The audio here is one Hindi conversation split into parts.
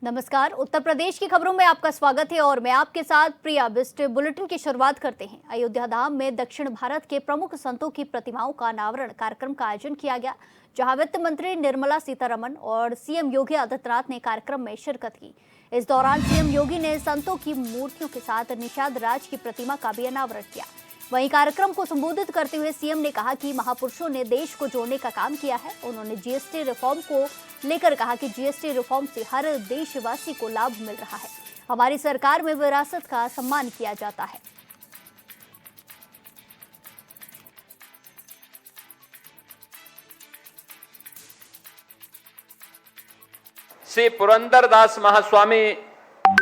नमस्कार। उत्तर प्रदेश की खबरों में आपका स्वागत है और मैं आपके साथ प्रिया बिस्ट। बुलेटिन की शुरुआत करते हैं। अयोध्या धाम में दक्षिण भारत के प्रमुख संतों की प्रतिमाओं का अनावरण कार्यक्रम का आयोजन किया गया, जहां वित्त मंत्री निर्मला सीतारमण और सीएम योगी आदित्यनाथ ने कार्यक्रम में शिरकत की। इस दौरान सीएम योगी ने संतों की मूर्तियों के साथ निषाद राज की प्रतिमा का भी अनावरण किया। वहीं कार्यक्रम को संबोधित करते हुए सीएम ने कहा कि महापुरुषों ने देश को जोड़ने का काम किया है। उन्होंने जीएसटी रिफॉर्म को लेकर कहा कि जीएसटी रिफॉर्म से हर देशवासी को लाभ मिल रहा है। हमारी सरकार में विरासत का सम्मान किया जाता है। श्री पुरंदरदास महास्वामी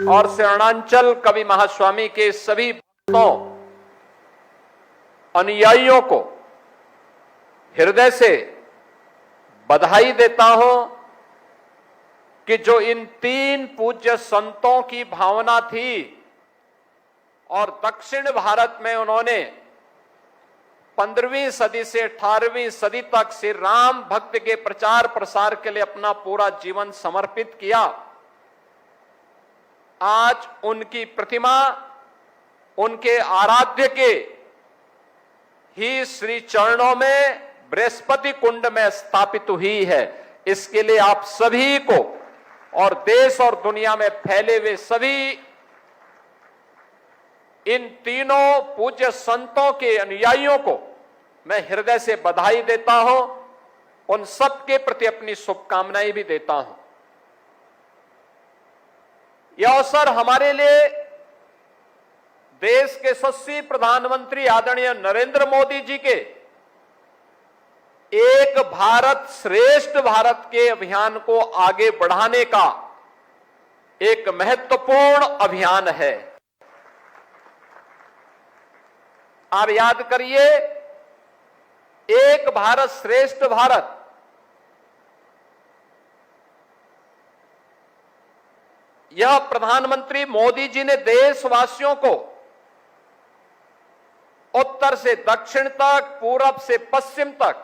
और शरणांचल कवि महास्वामी के सभी भक्तों अनुयायियों को हृदय से बधाई देता हूं कि जो इन तीन पूज्य संतों की भावना थी और दक्षिण भारत में उन्होंने 15वीं सदी से 18वीं सदी तक श्री राम भक्त के प्रचार प्रसार के लिए अपना पूरा जीवन समर्पित किया, आज उनकी प्रतिमा उनके आराध्य के ही श्री चरणों में बृहस्पति कुंड में स्थापित हुई है। इसके लिए आप सभी को और देश और दुनिया में फैले हुए सभी इन तीनों पूज्य संतों के अनुयायियों को मैं हृदय से बधाई देता हूं। उन सबके प्रति अपनी शुभकामनाएं भी देता हूं। यह अवसर हमारे लिए देश के यशस्वी प्रधानमंत्री आदरणीय नरेंद्र मोदी जी के एक भारत श्रेष्ठ भारत के अभियान को आगे बढ़ाने का एक महत्वपूर्ण अभियान है। आप याद करिए, एक भारत श्रेष्ठ भारत यह प्रधानमंत्री मोदी जी ने देशवासियों को उत्तर से दक्षिण तक, पूरब से पश्चिम तक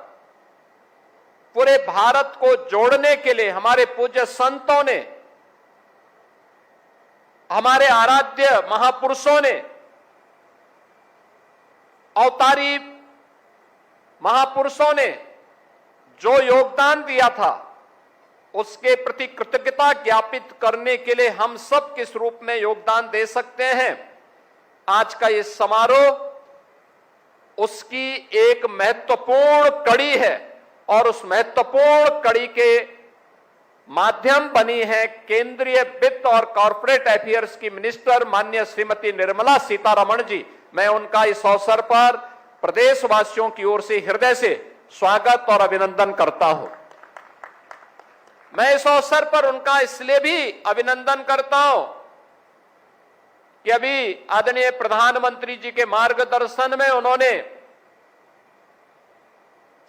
पूरे भारत को जोड़ने के लिए हमारे पूज्य संतों ने, हमारे आराध्य महापुरुषों ने, अवतारी महापुरुषों ने जो योगदान दिया था, उसके प्रति कृतज्ञता ज्ञापित करने के लिए हम सब किस रूप में योगदान दे सकते हैं। आज का ये समारोह उसकी एक महत्वपूर्ण कड़ी है और उस महत्वपूर्ण कड़ी के माध्यम बनी है केंद्रीय वित्त और कॉर्पोरेट अफेयर्स की मिनिस्टर माननीय श्रीमती निर्मला सीतारमण जी। मैं उनका इस अवसर पर प्रदेशवासियों की ओर से हृदय से स्वागत और अभिनंदन करता हूं। मैं इस अवसर पर उनका इसलिए भी अभिनंदन करता हूं कि अभी आदरणीय प्रधानमंत्री जी के मार्गदर्शन में उन्होंने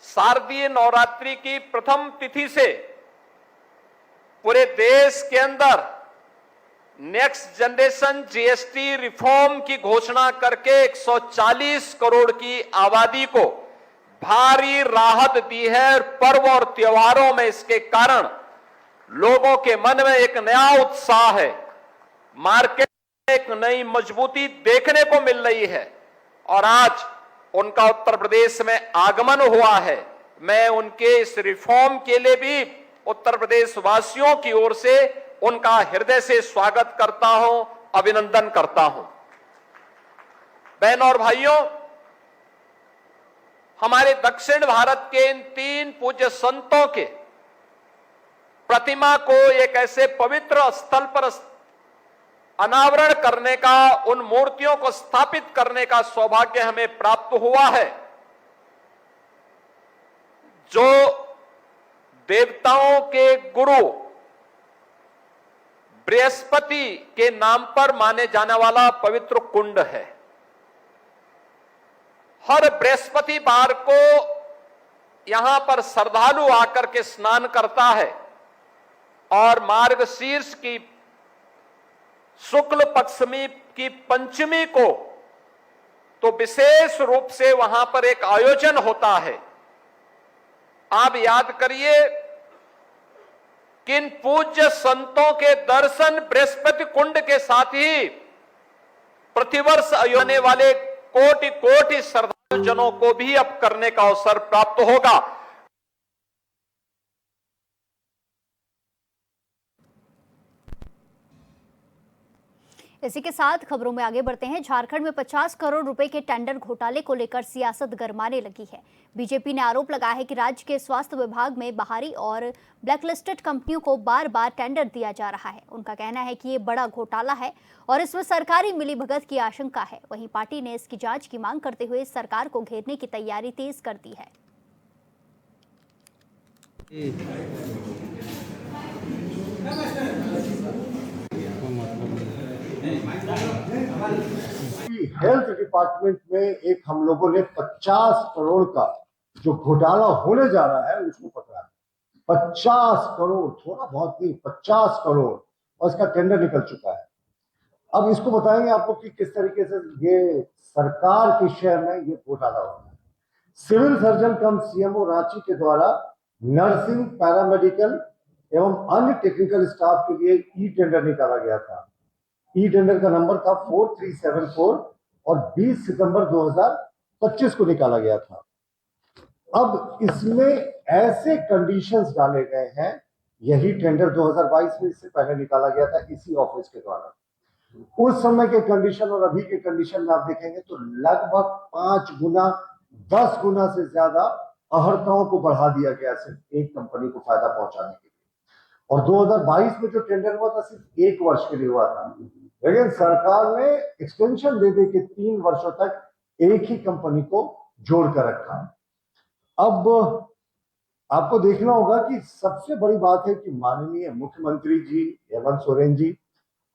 शारदीय नवरात्रि की प्रथम तिथि से पूरे देश के अंदर नेक्स्ट जनरेशन जीएसटी रिफॉर्म की घोषणा करके 140 करोड़ की आबादी को भारी राहत दी है। पर्व और त्योहारों में इसके कारण लोगों के मन में एक नया उत्साह है, मार्केट में एक नई मजबूती देखने को मिल रही है और आज उनका उत्तर प्रदेश में आगमन हुआ है। मैं उनके इस रिफॉर्म के लिए भी उत्तर प्रदेश वासियों की ओर से उनका हृदय से स्वागत करता हूं, अभिनंदन करता हूं। बहनों और भाइयों, हमारे दक्षिण भारत के इन तीन पूज्य संतों के प्रतिमा को एक ऐसे पवित्र स्थल पर अनावरण करने का, उन मूर्तियों को स्थापित करने का सौभाग्य हमें प्राप्त हुआ है जो देवताओं के गुरु बृहस्पति के नाम पर माने जाने वाला पवित्र कुंड है। हर बृहस्पतिवार को यहां पर श्रद्धालु आकर के स्नान करता है और मार्गशीर्ष की शुक्ल पक्षमी की पंचमी को तो विशेष रूप से वहां पर एक आयोजन होता है। आप याद करिए, किन पूज्य संतों के दर्शन बृहस्पति कुंड के साथ ही प्रतिवर्ष आने वाले कोटि कोटि श्रद्धालु जनों को भी अब करने का अवसर प्राप्त होगा। इसी के साथ खबरों में आगे बढ़ते हैं। झारखंड में 50 करोड़ रुपए के टेंडर घोटाले को लेकर सियासत गरमाने लगी है। बीजेपी ने आरोप लगाया है कि राज्य के स्वास्थ्य विभाग में बाहरी और ब्लैकलिस्टेड कंपनियों को बार बार टेंडर दिया जा रहा है। उनका कहना है कि ये बड़ा घोटाला है और इसमें सरकारी मिलीभगत की आशंका है। वहीं पार्टी ने इसकी जांच की मांग करते हुए सरकार को घेरने की तैयारी तेज कर दी है। हेल्थ डिपार्टमेंट में एक हम लोगों ने 50 करोड़ का जो घोटाला होने जा रहा है उसको पकड़ा। 50 करोड़, थोड़ा बहुत नहीं, 50 करोड़, और इसका टेंडर निकल चुका है। अब इसको बताएंगे आपको कि किस तरीके से ये सरकार के शेयर में ये घोटाला हो रहा है। सिविल सर्जन कम सीएमओ रांची के द्वारा नर्सिंग, पैरामेडिकल एवं अन्य टेक्निकल स्टाफ के लिए ई टेंडर निकाला गया था। ई टेंडर का नंबर था 4374 और 20 सितंबर 2025 को निकाला गया था। अब इसमें ऐसे कंडीशंस डाले गए हैं, यही टेंडर 2022 में इससे पहले निकाला गया था इसी ऑफिस के द्वारा। उस समय के कंडीशन और अभी के कंडीशन में आप देखेंगे तो लगभग 5 गुना 10 गुना से ज्यादा अहर्ताओं को बढ़ा दिया गया सिर्फ एक कंपनी को फायदा पहुंचाने के लिए। और 2022 में जो टेंडर हुआ था सिर्फ 1 वर्ष के लिए हुआ था, लेकिन सरकार ने एक्सटेंशन दे दे के 3 वर्षों तक एक ही कंपनी को जोड़ कर रखा। अब आपको देखना होगा कि सबसे बड़ी बात है कि माननीय मुख्यमंत्री जी हेमंत सोरेन जी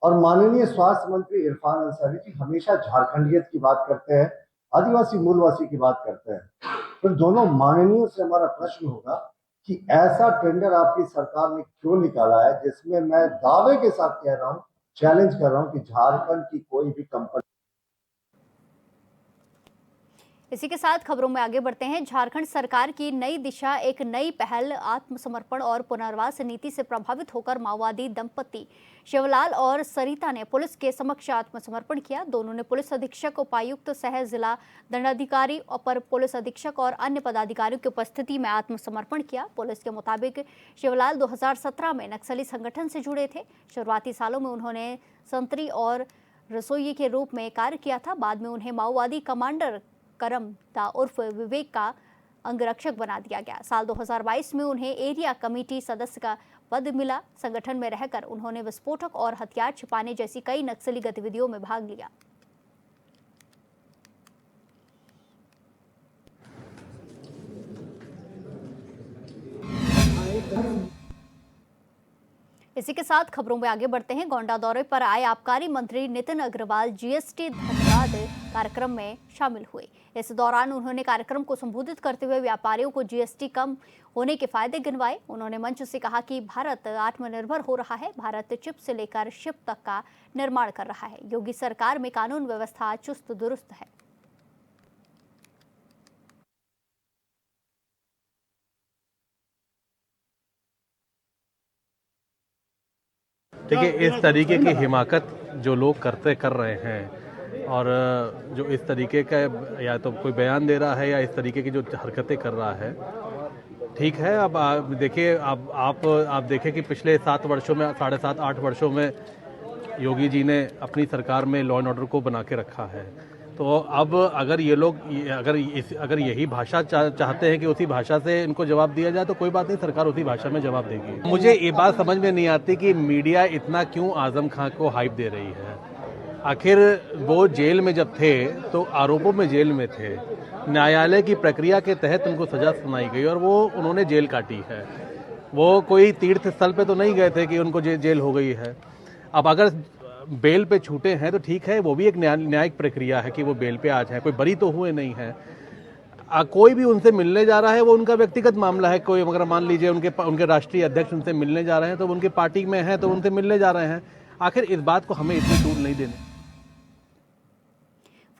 और माननीय स्वास्थ्य मंत्री इरफान अंसारी जी हमेशा झारखंडियत की बात करते हैं, आदिवासी मूलवासी की बात करते हैं। फिर दोनों माननीयों से हमारा प्रश्न होगा कि ऐसा टेंडर आपकी सरकार ने क्यों निकाला है जिसमें मैं दावे के साथ कह रहा हूं, चैलेंज कर रहा हूं कि झारखंड की कोई भी कंपनी। इसी के साथ खबरों में आगे बढ़ते हैं। झारखंड सरकार की नई दिशा, एक नई पहल, आत्मसमर्पण और पुनर्वास नीति से प्रभावित होकर माओवादी दंपति शिवलाल और सरिता ने पुलिस के समक्ष आत्मसमर्पण किया। दोनों ने पुलिस अधीक्षक, उपायुक्त, सह जिला दंडाधिकारी, अपर पुलिस अधीक्षक और अन्य पदाधिकारियों की उपस्थिति में आत्मसमर्पण किया। पुलिस के मुताबिक शिवलाल 2017 में नक्सली संगठन से जुड़े थे। शुरुआती सालों में उन्होंने संतरी और रसोई के रूप में कार्य किया था। बाद में उन्हें माओवादी कमांडर करम दा उर्फ विवेक का अंगरक्षक बना दिया गया। साल 2022 में उन्हें एरिया कमेटी सदस्य का पद मिला। संगठन में रहकर उन्होंने विस्फोटक और हथियार छिपाने जैसी कई नक्सली गतिविधियों में भाग लिया। इसी के साथ खबरों में आगे बढ़ते हैं। गोंडा दौरे पर आए आबकारी मंत्री नितिन अग्रवाल जीएसटी धन्यवाद कार्यक्रम में शामिल हुए। इस दौरान उन्होंने कार्यक्रम को संबोधित करते हुए व्यापारियों को जीएसटी कम होने के फायदे गिनवाए। उन्होंने मंच से कहा कि भारत आत्मनिर्भर हो रहा है। भारत चिप से लेकर शिप तक का निर्माण कर रहा है। योगी सरकार में कानून व्यवस्था चुस्त दुरुस्त है। देखिए, इस तरीके की हिमाकत जो लोग कर रहे हैं और जो इस तरीके का या तो कोई बयान दे रहा है या इस तरीके की जो हरकतें कर रहा है, ठीक है। अब देखिए, आप देखें कि पिछले 7 वर्षों में, 7.5-8 वर्षों में योगी जी ने अपनी सरकार में लॉ एंड ऑर्डर को बना के रखा है। तो अब अगर ये लोग अगर यही भाषा चाहते हैं कि उसी भाषा से इनको जवाब दिया जाए तो कोई बात नहीं, सरकार उसी भाषा में जवाब देगी। मुझे ये बात समझ में नहीं आती कि मीडिया इतना क्यों आजम खां को हाइप दे रही है। आखिर वो जेल में जब थे तो आरोपों में जेल में थे, न्यायालय की प्रक्रिया के तहत उनको सजा सुनाई गई और वो उन्होंने जेल काटी है। वो कोई तीर्थ स्थल पे तो नहीं गए थे कि उनको जेल हो गई है। अब अगर बेल पे छूटे हैं तो ठीक है, वो भी एक न्यायिक प्रक्रिया है कि वो बेल पे आज हैं, कोई बरी तो हुए नहीं है। कोई भी उनसे मिलने जा रहा है वो उनका व्यक्तिगत मामला है। कोई अगर मान लीजिए उनके राष्ट्रीय अध्यक्ष उनसे मिलने जा रहे हैं तो उनकी पार्टी में हैं तो उनसे मिलने जा रहे हैं। आखिर इस बात को हमें इतनी दूर नहीं देने।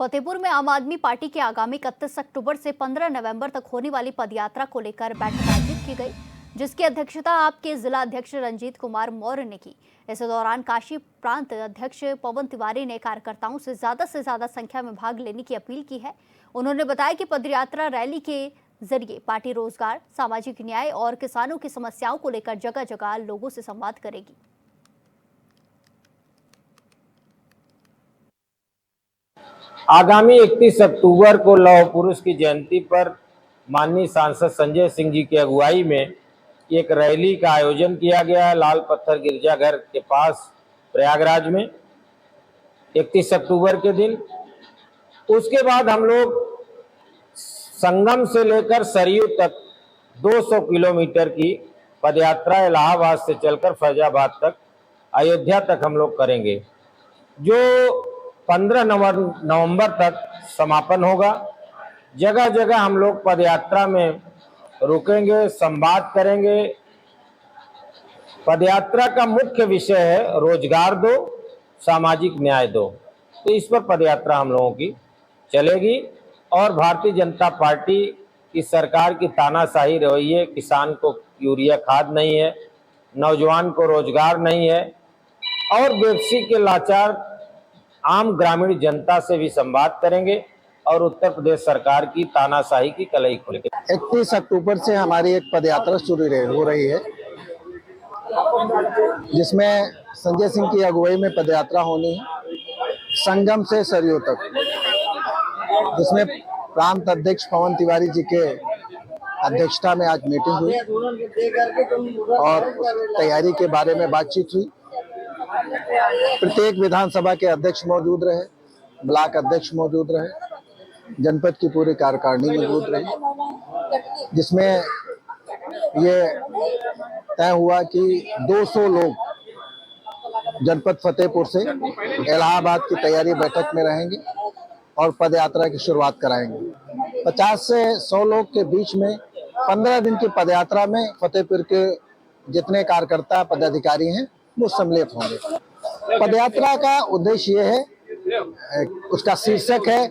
फतेहपुर में आम आदमी पार्टी की आगामी 31 अक्टूबर से 15 नवंबर तक होने वाली पदयात्रा को लेकर बैठक आयोजित की गई। जिसकी अध्यक्षता आपके जिला अध्यक्ष रंजीत कुमार मौर्य ने की। इस दौरान काशी प्रांत अध्यक्ष पवन तिवारी ने कार्यकर्ताओं से ज्यादा संख्या में भाग लेने की अपील की है। उन्होंने बताया कि पदयात्रा रैली के जरिए पार्टी रोजगार, सामाजिक न्याय और किसानों की समस्याओं को लेकर जगह जगह लोगों से संवाद करेगी। आगामी 31 अक्टूबर को लौह पुरुष की जयंती पर माननीय सांसद संजय सिंह जी की अगुवाई में एक रैली का आयोजन किया गया है लाल पत्थर गिरजाघर के पास प्रयागराज में 31 अक्टूबर के दिन। उसके बाद हम लोग संगम से लेकर सरयू तक 200 किलोमीटर की पदयात्रा इलाहाबाद से चलकर फैजाबाद तक, अयोध्या तक हम लोग करेंगे, जो 15 नवंबर तक समापन होगा। जगह जगह हम लोग पदयात्रा में रुकेंगे, संवाद करेंगे। पदयात्रा का मुख्य विषय है रोजगार दो, सामाजिक न्याय दो। तो इस पर पदयात्रा हम लोगों की चलेगी और भारतीय जनता पार्टी की सरकार की तानाशाही रवैये, किसान को यूरिया खाद नहीं है, नौजवान को रोजगार नहीं है और बेपसी के लाचार आम ग्रामीण जनता से भी संवाद करेंगे और उत्तर प्रदेश सरकार की तानाशाही की कलई खोलेंगे। 31 अक्टूबर से हमारी एक पदयात्रा शुरू हो रही है, जिसमें संजय सिंह की अगुवाई में पदयात्रा होनी है संगम से सरयू तक, जिसमें प्रांत अध्यक्ष पवन तिवारी जी के अध्यक्षता में आज मीटिंग हुई और तैयारी के बारे में बातचीत हुई। प्रत्येक विधानसभा के अध्यक्ष मौजूद रहे, ब्लॉक अध्यक्ष मौजूद रहे, जनपद की पूरी कार्यकारिणी मौजूद रही, जिसमें ये तय हुआ कि 200 लोग जनपद फतेहपुर से इलाहाबाद की तैयारी बैठक में रहेंगे और पदयात्रा की शुरुआत कराएंगे। 50 से 100 लोग के बीच में 15 दिन की पदयात्रा में फतेहपुर के जितने कार्यकर्ता पदाधिकारी हैं वो सम्मिलित होंगे। पदयात्रा का उद्देश्य ये है, उसका शीर्षक है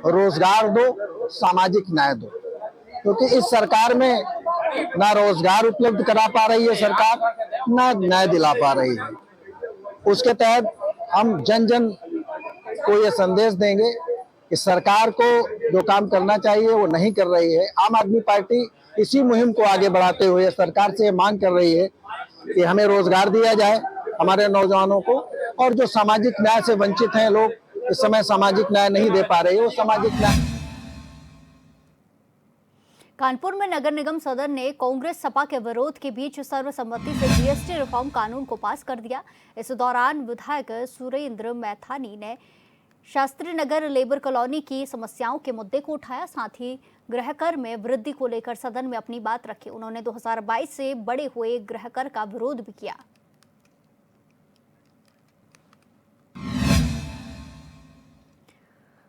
रोजगार दो, सामाजिक न्याय दो, क्योंकि इस सरकार में ना रोजगार उपलब्ध करा पा रही है सरकार, ना न्याय दिला पा रही है। उसके तहत हम जन जन को ये संदेश देंगे कि सरकार को जो काम करना चाहिए वो नहीं कर रही है। आम आदमी पार्टी इसी मुहिम को आगे बढ़ाते हुए सरकार से मांग कर रही है कि हमें रोजगार दिया जाए हमारे नौजवानों को, और जो सामाजिक न्याय से वंचित हैं लोग, इस समय सामाजिक न्याय नहीं दे पा रहे, वो सामाजिक न्याय। कानपुर में नगर निगम सदन ने कांग्रेस सपा के विरोध के बीच सर्वसम्मति से जीएसटी रिफॉर्म कानून को पास कर दिया। इस दौरान विधायक सुरेंद्र मैथानी ने शास्त्री नगर लेबर कॉलोनी की समस्याओं के मुद्दे को उठाया, साथ ही गृहकर में वृद्धि को लेकर सदन में अपनी बात रखी। उन्होंने 2022 से बढ़े हुए गृहकर का विरोध भी किया।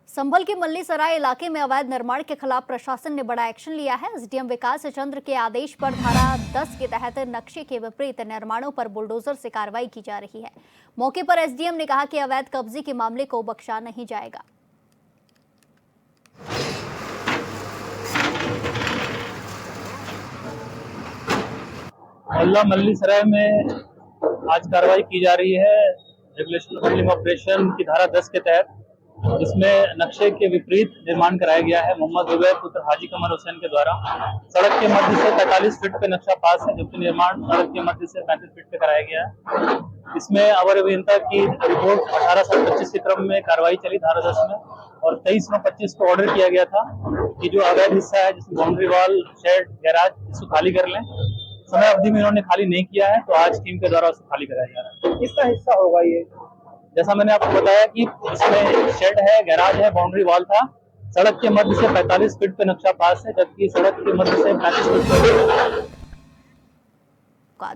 संभल के मल्लीसराय इलाके में अवैध निर्माण के खिलाफ प्रशासन ने बड़ा एक्शन लिया है। एसडीएम विकास चंद्र के आदेश पर धारा 10 के तहत नक्शे के विपरीत निर्माणों पर बुलडोजर से कार्रवाई की जा रही है। मौके पर एसडीएम ने कहा कि अवैध कब्जे के मामले को बख्शा नहीं जाएगा। मोहल्ला मल्लीसराय में आज कार्रवाई की जा रही है रेगुलेशन हैंडलिंग ऑपरेशन की धारा 10 के तहत, जिसमें नक्शे के विपरीत निर्माण कराया गया है मोहम्मद उबैर पुत्र हाजी कमर हुसैन के द्वारा। सड़क के मध्य से 45 फीट पे नक्शा पास है, जबकि निर्माण सड़क के मध्य से 35 फीट पे कराया गया है। इसमें अवर अभियंता की रिपोर्ट 18/7/25 के क्रम में कार्रवाई चली धारा 10 में, और 23/9/25 को ऑर्डर किया गया था कि जो अवैध हिस्सा है, जिसमें बाउंड्री वॉल, शेड, गैराज, इसको खाली कर लें। समय अवधि में इन्होंने खाली नहीं किया है, तो आज टीम के द्वारा उसको खाली कराया जा रहा है। किसका हिस्सा होगा ये? जैसा मैंने आपको बताया कि इसमें शेड है, गैराज है, बाउंड्री वॉल था। सड़क के मध्य से 45 फीट पे नक्शा पास है, जबकि सड़क के मध्य से 35 फीट पे।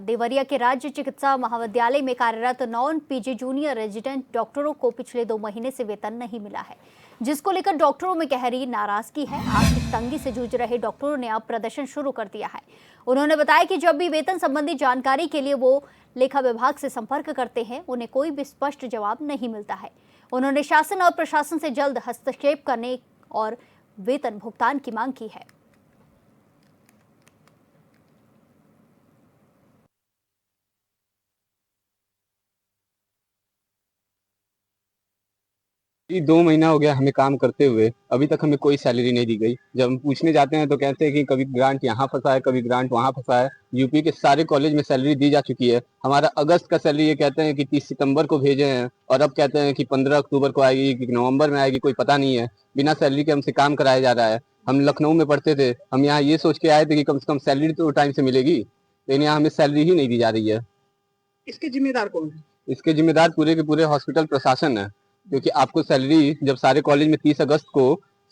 देवरिया के राज्य चिकित्सा महाविद्यालय में कार्यरत नॉन पीजी जूनियर रेजिडेंट डॉक्टरों को पिछले 2 महीने से वेतन नहीं मिला है, जिसको लेकर डॉक्टरों में गहरी नाराजगी है। आर्थिक तंगी से जूझ रहे डॉक्टरों ने अब प्रदर्शन शुरू कर दिया है। उन्होंने बताया कि जब भी वेतन संबंधी जानकारी के लिए वो लेखा विभाग से संपर्क करते हैं, उन्हें कोई भी स्पष्ट जवाब नहीं मिलता है। उन्होंने शासन और प्रशासन से जल्द हस्तक्षेप करने और वेतन भुगतान की मांग की है। कि 2 महीना हो गया हमें काम करते हुए, अभी तक हमें कोई सैलरी नहीं दी गई। जब हम पूछने जाते हैं तो कहते हैं कि कभी ग्रांट यहाँ फंसा है, कभी ग्रांट वहाँ फंसा है। यूपी के सारे कॉलेज में सैलरी दी जा चुकी है। हमारा अगस्त का सैलरी ये कहते हैं कि 30 सितंबर को भेजे हैं, और अब कहते हैं कि 15 अक्टूबर को आएगी, कि नवंबर में आएगी, कोई पता नहीं है। बिना सैलरी के हमसे काम कराया जा रहा है। हम लखनऊ में पढ़ते थे, हम यहाँ ये सोच के आए थे कि कम से कम सैलरी तो टाइम से मिलेगी, लेकिन यहाँ हमें सैलरी ही नहीं दी जा रही है। इसके जिम्मेदार कौन है? इसके जिम्मेदार पूरे के पूरे हॉस्पिटल प्रशासन है, क्योंकि आपको सैलरी जब सारे कॉलेज में 30 अगस्त को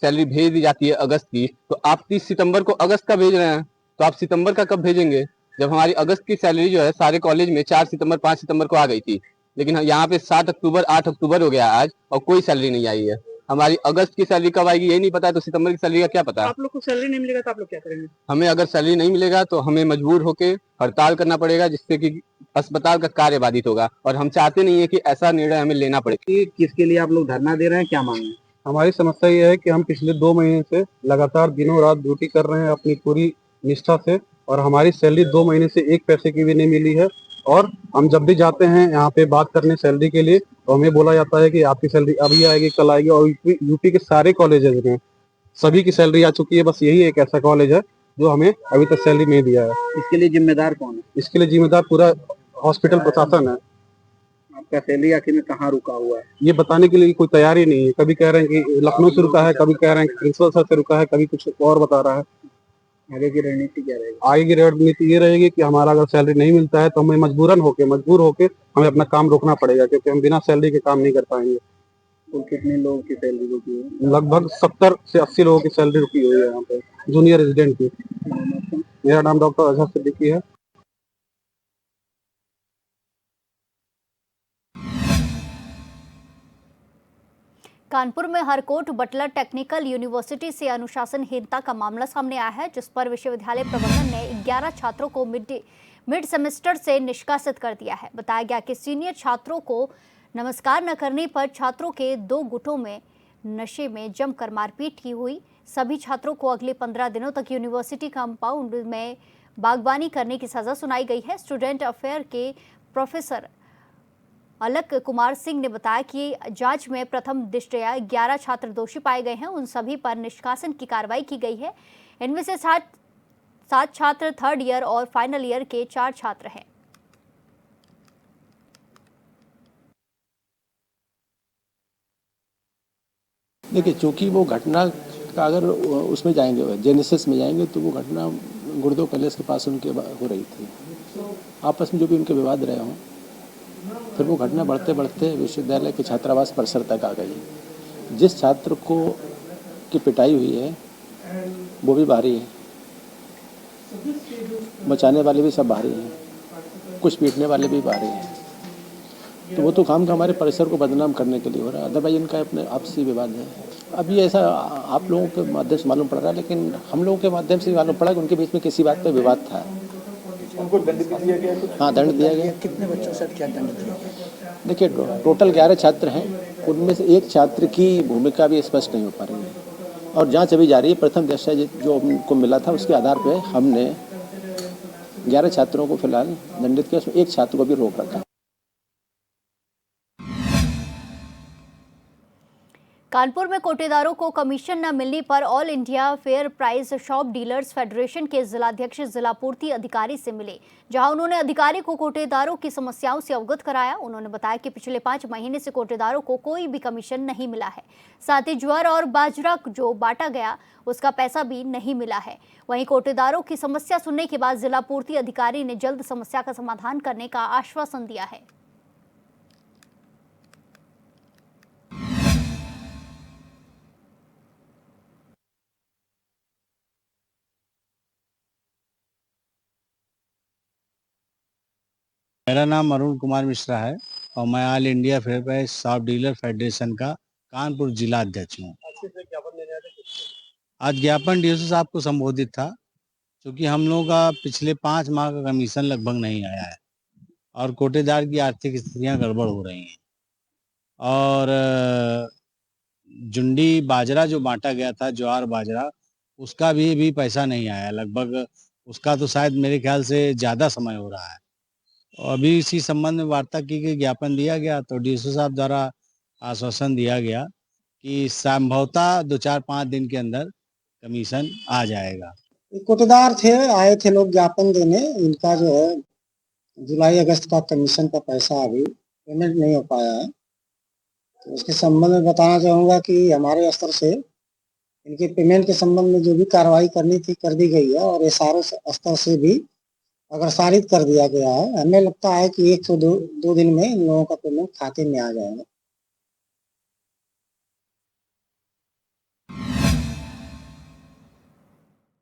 सैलरी भेज दी जाती है अगस्त की, तो आप 30 सितंबर को अगस्त का भेज रहे हैं, तो आप सितंबर का कब भेजेंगे? जब हमारी अगस्त की सैलरी जो है सारे कॉलेज में 4 सितंबर 5 सितंबर को आ गई थी, लेकिन यहाँ पे 7 अक्टूबर 8 अक्टूबर हो गया आज, और कोई सैलरी नहीं आई है। हमारी अगस्त की सैलरी कब आएगी यही नहीं पता है, तो सितंबर की सैलरी का क्या पता है? आप लोग को सैलरी नहीं मिलेगा तो आप लोग क्या करेंगे? हमें अगर सैलरी नहीं मिलेगा तो हमें मजबूर होकर हड़ताल करना पड़ेगा, जिससे कि अस्पताल का कार्य बाधित होगा, और हम चाहते नहीं है कि ऐसा निर्णय हमें लेना पड़े। किसके लिए आप लोग धरना दे रहे हैं, क्या मांग है? हमारी समस्या ये है कि हम पिछले 2 महीने से लगातार दिनों रात ड्यूटी कर रहे हैं अपनी पूरी निष्ठा से, और हमारी सैलरी 2 महीने से 1 पैसे की भी नहीं मिली है। और हम जब भी जाते हैं यहाँ पे बात करने सैलरी के लिए, तो हमें बोला जाता है कि आपकी सैलरी अभी आएगी, कल आएगी। और यूपी के सारे कॉलेजेस में सभी की सैलरी आ चुकी है, बस यही एक ऐसा कॉलेज है जो हमें अभी तक सैलरी नहीं दिया है। इसके लिए जिम्मेदार कौन है? इसके लिए जिम्मेदार पूरा हॉस्पिटल प्रशासन है। आपका सैलरी आखिर में कहाँ रुका हुआ है? ये बताने के लिए कोई तैयारी नहीं है। कभी कह रहे हैं कि लखनऊ से रुका है, कभी कह रहे हैं कि प्रिंसिपल सर से रुका है, कभी कुछ और बता रहा है। आगे की रणनीति क्या रहेगी? आगे की रणनीति ये रहेगी कि हमारा अगर सैलरी नहीं मिलता है तो हमें मजबूर होके हमें अपना काम रोकना पड़ेगा, क्योंकि हम बिना सैलरी के काम नहीं कर पाएंगे। कुल कितने लोगों की सैलरी रुकी है? लगभग 70 से 80 लोगों की सैलरी रुकी हुई है यहाँ पे, जूनियर रेजिडेंट की। मेरा नाम डॉक्टर अजहर सिद्दीकी है। कानपुर में हरकोट बटलर टेक्निकल यूनिवर्सिटी से अनुशासनहीनता का मामला सामने आया है, जिस पर विश्वविद्यालय प्रबंधन ने 11 छात्रों को मिड सेमेस्टर से निष्कासित कर दिया है। बताया गया कि सीनियर छात्रों को नमस्कार न करने पर छात्रों के 2 गुटों में नशे में जमकर मारपीट की हुई। सभी छात्रों को अगले 15 दिनों तक यूनिवर्सिटी कंपाउंड में बागबानी करने की सजा सुनाई गई है। स्टूडेंट अफेयर के प्रोफेसर अलक कुमार सिंह ने बताया कि जांच में प्रथम दृष्टया 11 छात्र दोषी पाए गए हैं। उन सभी पर निष्कासन की कार्रवाई की गई है। इनमें से 7 छात्र 3rd ईयर और फाइनल ईयर के 4 छात्र हैं। देखिए, चूंकि वो घटना का अगर उसमें जाएंगे, जेनेसिस में जाएंगे, तो वो घटना गुरुदेव पैलेस के पास उनके हो रही थी। आपस में जो भी उनके विवाद रहे हों, फिर वो घटना बढ़ते बढ़ते विश्वविद्यालय के छात्रावास परिसर तक आ गई। जिस छात्र को की पिटाई हुई है वो भी बाहरी है, बचाने वाले भी सब बाहरी हैं, कुछ पीटने वाले भी बाहरी हैं। तो वो तो काम का हमारे परिसर को बदनाम करने के लिए हो रहा है, अदरवाइज इनका अपने आपसी विवाद है। अभी ऐसा आप लोगों के माध्यम से मालूम पड़ रहा है, लेकिन हम लोगों के माध्यम से मालूम पड़ा कि उनके बीच में किसी बात पर विवाद था। उनको दंड दिया गया? हाँ, दंड दिया गया। कितने बच्चों से क्या दंड दिया गया? देखिए, टोटल 11 छात्र हैं, उनमें से एक छात्र की भूमिका भी स्पष्ट नहीं हो पा रही है, और जांच अभी जारी है। प्रथम दृष्टया जो उनको मिला था उसके आधार पर हमने 11 छात्रों को फिलहाल दंडित किया, उसमें एक छात्र को भी रोक रखा। कानपुर में कोटेदारों को कमीशन न मिलने पर all India fair price shop dealers federation के जिलाध्यक्ष जिला पूर्ति अधिकारी से मिले, जहां उन्होंने अधिकारी को कोटेदारों की समस्याओं से अवगत कराया। उन्होंने बताया कि पिछले 5 महीने से कोटेदारों को कोई भी कमीशन नहीं मिला है। साथ ही ज्वार और बाजरा जो बांटा गया उसका पैसा भी नहीं मिला है। वहीं कोटेदारों की समस्या सुनने के बाद जिला पूर्ति अधिकारी ने जल्द समस्या का समाधान करने का आश्वासन दिया है। मेरा नाम अरुण कुमार मिश्रा है और मैं all India fair price shop dealer federation का कानपुर जिला अध्यक्ष हूँ। आज ज्ञापन डीओसी साहब को संबोधित था, क्योंकि हम लोगों का पिछले 5 माह का कमीशन लगभग नहीं आया है और कोटेदार की आर्थिक स्थितियां गड़बड़ हो रही हैं। और जुंडी बाजरा जो बांटा गया था, ज्वार बाजरा, उसका भी पैसा नहीं आया लगभग। उसका तो शायद मेरे ख्याल से ज़्यादा समय हो रहा है। और अभी इसी संबंध में वार्ता की गई, ज्ञापन दिया गया, तो डीओसी साहब द्वारा आश्वासन दिया गया कि संभवतः 2-4-5 दिन के अंदर कमीशन आ जाएगा। कोटेदार थे, आए थे लोग ज्ञापन देने, इनका जो है जुलाई अगस्त का कमीशन का पैसा अभी पेमेंट नहीं हो पाया है। तो उसके संबंध में बताना चाहूँगा कि हमारे स्तर से इनके पेमेंट के संबंध में जो भी कार्रवाई करनी थी कर दी गई है और SRO स्तर से भी अग्रसारित कर दिया गया है। हमें लगता है कि 1 से 2 दिन में इन लोगों का पेमेंट खाते में आ जाएगा।